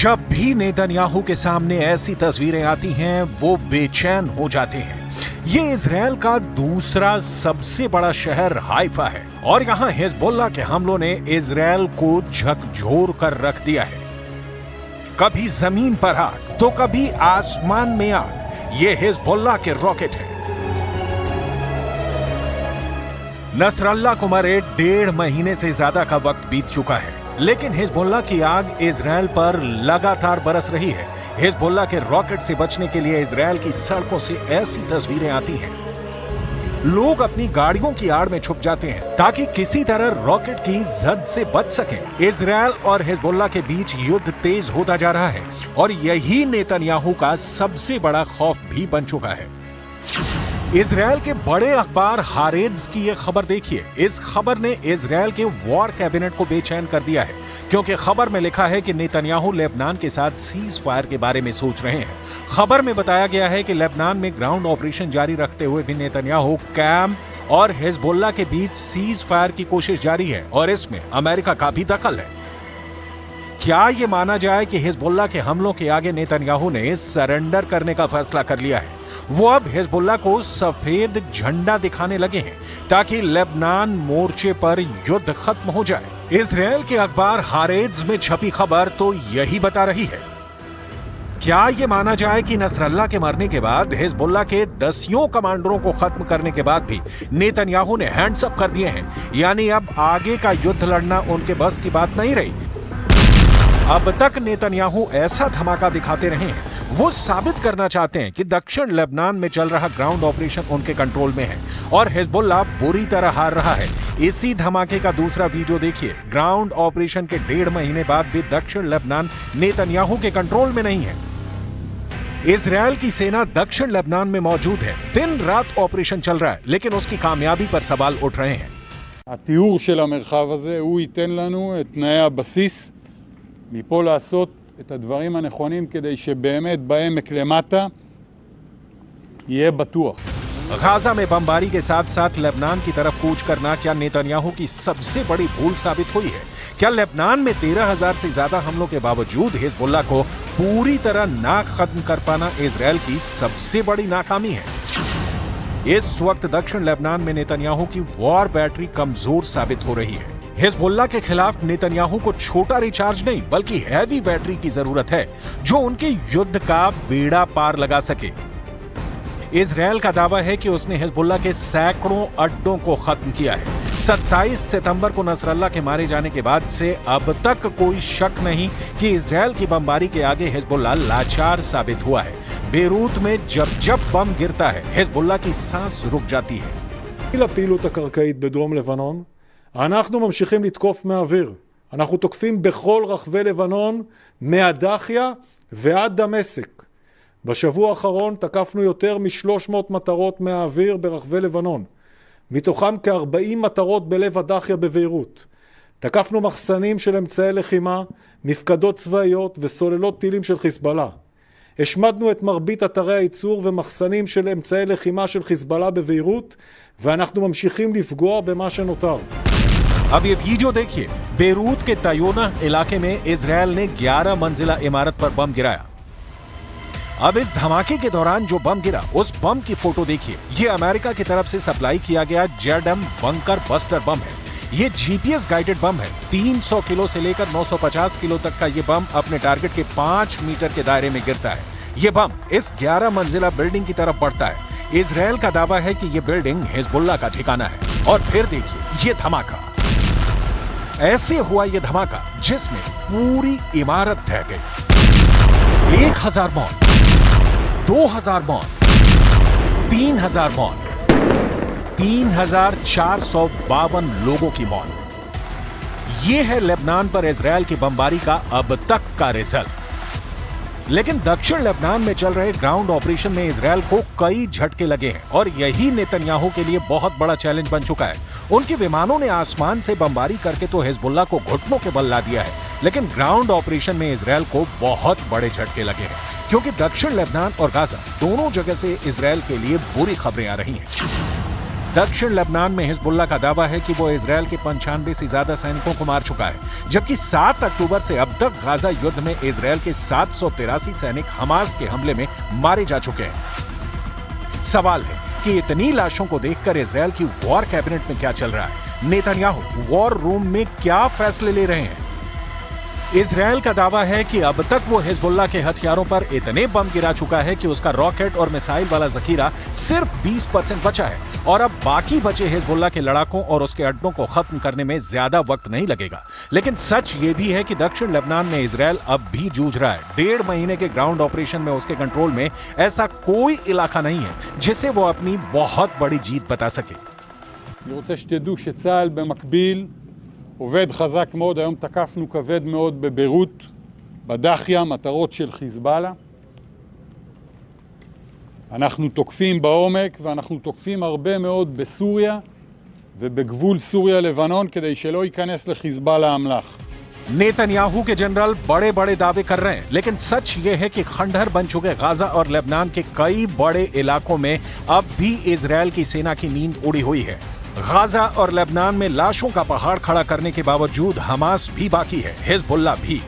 जब भी नेतन्याहू के सामने ऐसी तस्वीरें आती हैं वो बेचैन हो जाते हैं। ये इजराइल का दूसरा सबसे बड़ा शहर हाइफा है और यहाँ हिजबुल्लाह के हमलों ने इजराइल को झकझोर कर रख दिया है। कभी जमीन पर आग तो कभी आसमान में आग। ये हिजबुल्लाह के रॉकेट है। नसरल्लाह को मरे 1.5 महीने से ज्यादा का वक्त बीत चुका है, लेकिन हिजबुल्लाह की आग इजराइल पर लगातार बरस रही है। हिजबुल्लाह के रॉकेट से बचने के लिए इजराइल की सड़कों से ऐसी तस्वीरें आती हैं। लोग अपनी गाड़ियों की आड़ में छुप जाते हैं ताकि किसी तरह रॉकेट की जद से बच सकें। इजराइल और हिजबुल्लाह के बीच युद्ध तेज होता जा रहा है और यही नेतन्याहू का सबसे बड़ा खौफ भी बन चुका है। इजराइल के बड़े अखबार हारेट्ज की यह खबर देखिए। इस खबर ने इजराइल के वॉर कैबिनेट को बेचैन कर दिया है, क्योंकि खबर में लिखा है कि नेतन्याहू लेबनान के साथ सीज फायर के बारे में सोच रहे हैं। खबर में बताया गया है कि लेबनान में ग्राउंड ऑपरेशन जारी रखते हुए भी नेतन्याहू कैम्प और हिजबुल्लाह के बीच सीज फायर की कोशिश जारी है और इसमें अमेरिका का भी दखल है। क्या यह माना जाए कि हिजबुल्लाह के हमलों के आगे नेतन्याहू ने सरेंडर करने का फैसला कर लिया है? वो अब हिजबुल्लाह को सफेद झंडा दिखाने लगे हैं ताकि लेबनान मोर्चे पर युद्ध खत्म हो जाए। इजराइल के अखबार हारेट्ज में छपी खबर तो यही बता रही है। क्या यह माना जाए कि नसरल्लाह के मरने के बाद हिजबुल्लाह के 10 कमांडरों को खत्म करने के बाद भी नेतन्याहू ने हैंड्स अप कर दिए हैं, यानी अब आगे का युद्ध लड़ना उनके बस की बात नहीं रही। अब तक नेतन्याहू ऐसा धमाका दिखाते रहे हैं। वो साबित करना चाहते हैं कि दक्षिण लेबनान में चल रहा ग्राउंड ऑपरेशन उनके कंट्रोल में है और हिजबुल्लाह बुरी तरह हार रहा है। इसी धमाके का दूसरा वीडियो देखिए। ग्राउंड ऑपरेशन के 1.5 महीने बाद भी दक्षिण लेबनान नेतन्याहू के कंट्रोल में नहीं है। इजराइल की सेना दक्षिण लेबनान में मौजूद है। दिन रात ऑपरेशन चल रहा है, लेकिन उसकी कामयाबी पर सवाल उठ रहे हैं। התיאור של המרחב הזה הוא ייתן לנו את תנאי הבסיס מפה לעשות את הדברים הנכונים כדי שבאמת בעמק למטה יהיה בטוח। गाजा में बमबारी के साथ साथ लेबनान की तरफ कूच करना क्या नेतन्याहू की सबसे बड़ी भूल साबित हुई है? क्या लेबनान में 13,000 से ज्यादा हमलों के बावजूद हिजबुल्लाह को पूरी तरह ना खत्म कर पाना इजराइल की सबसे बड़ी नाकामी है? इस वक्त दक्षिण लेबनान में नेतन्याहू की वॉर बैटरी कमजोर साबित हो रही है। हिजबुल्लाह के खिलाफ नेतन्याहू को छोटा रिचार्ज नहीं बल्कि हैवी बैटरी की जरूरत है, जो उनके युद्ध का बेड़ा पार लगा सके। इजराइल का दावा है कि उसने हिजबुल्लाह के सैकड़ों अड्डों को खत्म किया है। 27 सितंबर को नसरल्लाह के मारे जाने के बाद से अब तक कोई शक नहीं कि इजराइल की बमबारी के आगे हिजबुल्लाह लाचार साबित हुआ है। बेरूत में जब जब बम गिरता है हिजबुल्लाह की सांस रुक जाती है। לפעילות הקרקעית בדרום לבנון, אנחנו ממשיכים לתקוף מהאוויר. אנחנו תוקפים בכל רחבי לבנון, מהדחיה ועד דמשק. בשבוע האחרון תקפנו יותר מ-300 מטרות מהאוויר ברחבי לבנון. מתוכם כ-40 מטרות בלב הדחיה בביירות. תקפנו מחסנים של אמצעי לחימה, מפקדות צבאיות וסוללות טילים של חיזבאללה. השמדנו את מרבית אתרי הייצור ומחסנים של אמצעי לחימה של חיזבאללה בביירות, ואנחנו ממשיכים לפגוע במה שנותר. अब ये वीडियो देखिए। बेरूत के तायोना इलाके में इजराइल ने 11 मंजिला इमारत पर बम गिराया। अब इस धमाके के दौरान जो बम गिरा उस बम की फोटो देखिए। ये अमेरिका की तरफ से सप्लाई किया गया जेडम बंकर बस्टर बम है। ये जीपीएस गाइडेड बम है। 300 किलो से लेकर 950 किलो तक का ये बम अपने टारगेट के 5 मीटर के दायरे में गिरता है। ये बम इस 11 मंजिला बिल्डिंग की तरफ बढ़ता है। इजराइल का दावा है कि ये बिल्डिंग हिजबुल्लाह का ठिकाना है। और फिर देखिए ये धमाका। ऐसे हुआ ये धमाका जिसमें पूरी इमारत ढह गई। 1000 मौत, 2000 मौत, 3000 मौत, 3452 लोगों की मौत। ये है लेबनान पर इजराइल की बमबारी का अब तक का रिजल्ट। लेकिन दक्षिण लेबनान में चल रहे ग्राउंड ऑपरेशन में इजराइल को कई झटके लगे हैं और यही नेतन्याहू के लिए बहुत बड़ा चैलेंज बन चुका है। उनके विमानों ने आसमान से बमबारी करके तो हिजबुल्लाह को घुटनों के बल ला दिया है, लेकिन ग्राउंड ऑपरेशन में इजराइल को बहुत बड़े झटके लगे हैं, क्योंकि दक्षिण लेबनान और गाजा दोनों जगह से इजराइल के लिए बुरी खबरें आ रही हैं। दक्षिण लेबनान में हिजबुल्लाह का दावा है कि वो इजरायल के 95 से ज्यादा सैनिकों को मार चुका है, जबकि 7 अक्टूबर से अब तक गाजा युद्ध में इजरायल के 783 सैनिक हमास के हमले में मारे जा चुके हैं। सवाल है कि इतनी लाशों को देखकर इजरायल की वॉर कैबिनेट में क्या चल रहा है? नेतन्याहू वॉर रूम में क्या फैसले ले रहे हैं? इजरायल का दावा है कि अब तक वो हिजबुल्लाह के हथियारों पर इतने बम गिरा चुका है कि उसका रॉकेट और मिसाइल वाला जखीरा सिर्फ 20% बचा है और अब बाकी बचे हिजबुल्लाह के लड़ाकों और उसके अड्डों को खत्म करने में ज्यादा वक्त नहीं लगेगा। लेकिन सच ये भी है कि दक्षिण लेबनान में इजरायल अब भी जूझ रहा है। 1.5 महीने के ग्राउंड ऑपरेशन में उसके कंट्रोल में ऐसा कोई इलाका नहीं है जिसे वो अपनी बहुत बड़ी जीत बता सके। אני רוצה שתדעו שצה"ל במקביל עובד חזק מאוד. היום תקפנו כבד מאוד בביירות, בדחיה, מטרות של חיזבאללה. אנחנו תוקפים בעומק ואנחנו תוקפים הרבה מאוד בסוריה ובגבול סוריה-לבנון כדי שלא ייכנס לחיזבאללה אמל"ח. नेतन्याहू के जनरल बड़े बड़े दावे कर रहे हैं, लेकिन सच ये है कि खंडहर बन चुके गाजा और लेबनान के कई बड़े इलाकों में अब भी इजरायल की सेना की नींद उड़ी हुई है। गाजा और लेबनान में लाशों का पहाड़ खड़ा करने के बावजूद हमास भी बाकी है, हिजबुल्लाह भी।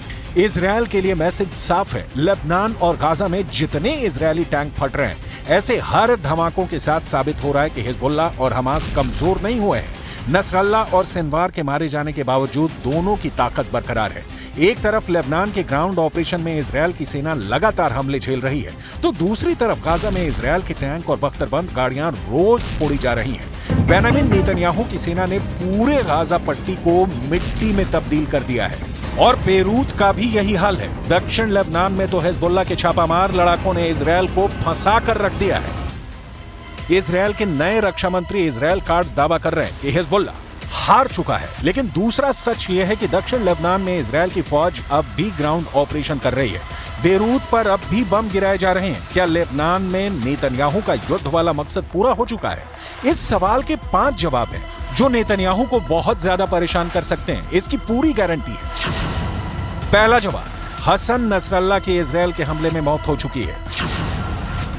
इजरायल के लिए मैसेज साफ है, लेबनान और गाजा में जितने इजरायली टैंक फट रहे हैं, ऐसे हर धमाकों के साथ साबित हो रहा है कि हिजबुल्लाह और हमास कमजोर नहीं हुए हैं। नसरल्लाह और सिनवार के मारे जाने के बावजूद दोनों की ताकत बरकरार है। एक तरफ लेबनान के ग्राउंड ऑपरेशन में इजरायल की सेना लगातार हमले झेल रही है, तो दूसरी तरफ गाजा में इजरायल के टैंक और बख्तरबंद गाड़ियां रोज फोड़ी जा रही हैं। बेंजामिन नेतन्याहू की सेना ने पूरे गाजा पट्टी को मिट्टी में तब्दील कर दिया है और बेरूत का भी यही हाल है। दक्षिण लेबनान में तो हिजबुल्लाह के छापामार लड़ाकों ने इजरायल को फंसा कर रख दिया है। इजरायल के नए रक्षा मंत्री इजरायल कार्ड्स दावा कर रहे हैं कि हिजबुल्लाह हार चुका है, लेकिन दूसरा सच यह है कि दक्षिण लेबनान में इजरायल की फौज अब भी ग्राउंड ऑपरेशन कर रही है। बेरूत पर अब भी बम गिराए जा रहे हैं। क्या लेबनान में नेतन्याहू का युद्ध वाला मकसद पूरा हो चुका है? इस सवाल के 5 जवाब हैं जो नेतन्याहू को बहुत ज्यादा परेशान कर सकते हैं, इसकी पूरी गारंटी है। पहला जवाब, हसन नसरल्लाह की इजरायल के हमले में मौत हो चुकी है।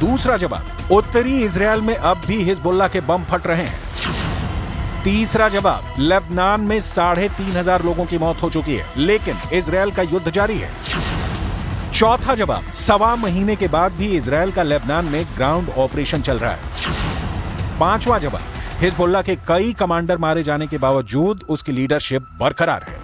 दूसरा जवाब, उत्तरी इजरायल में अब भी हिजबुल्लाह के बम फट रहे हैं। तीसरा जवाब, लेबनान में 3500 लोगों की मौत हो चुकी है, लेकिन इजरायल का युद्ध जारी है। चौथा जवाब, 1.25 महीने के बाद भी इजरायल का लेबनान में ग्राउंड ऑपरेशन चल रहा है। पांचवा जवाब, हिजबुल्लाह के कई कमांडर मारे जाने के बावजूद उसकी लीडरशिप बरकरार है।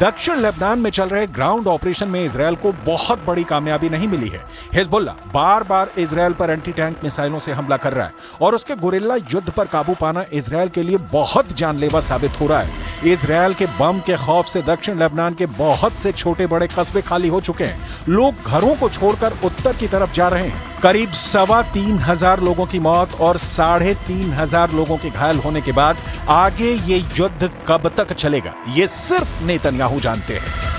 दक्षिण लेबनान में चल रहे ग्राउंड ऑपरेशन में इजरायल को बहुत बड़ी कामयाबी नहीं मिली है। हिजबुल्लाह बार बार इजरायल पर एंटी टैंक मिसाइलों से हमला कर रहा है और उसके गुरिल्ला युद्ध पर काबू पाना इजरायल के लिए बहुत जानलेवा साबित हो रहा है। इजरायल के बम के खौफ से दक्षिण लेबनान के बहुत से छोटे बड़े कस्बे खाली हो चुके हैं। लोग घरों को छोड़कर उत्तर की तरफ जा रहे हैं। करीब 3,2500 लोगों की मौत और 3,500 लोगों के घायल होने के बाद आगे ये युद्ध कब तक चलेगा, ये सिर्फ नेतन्याहू जानते हैं।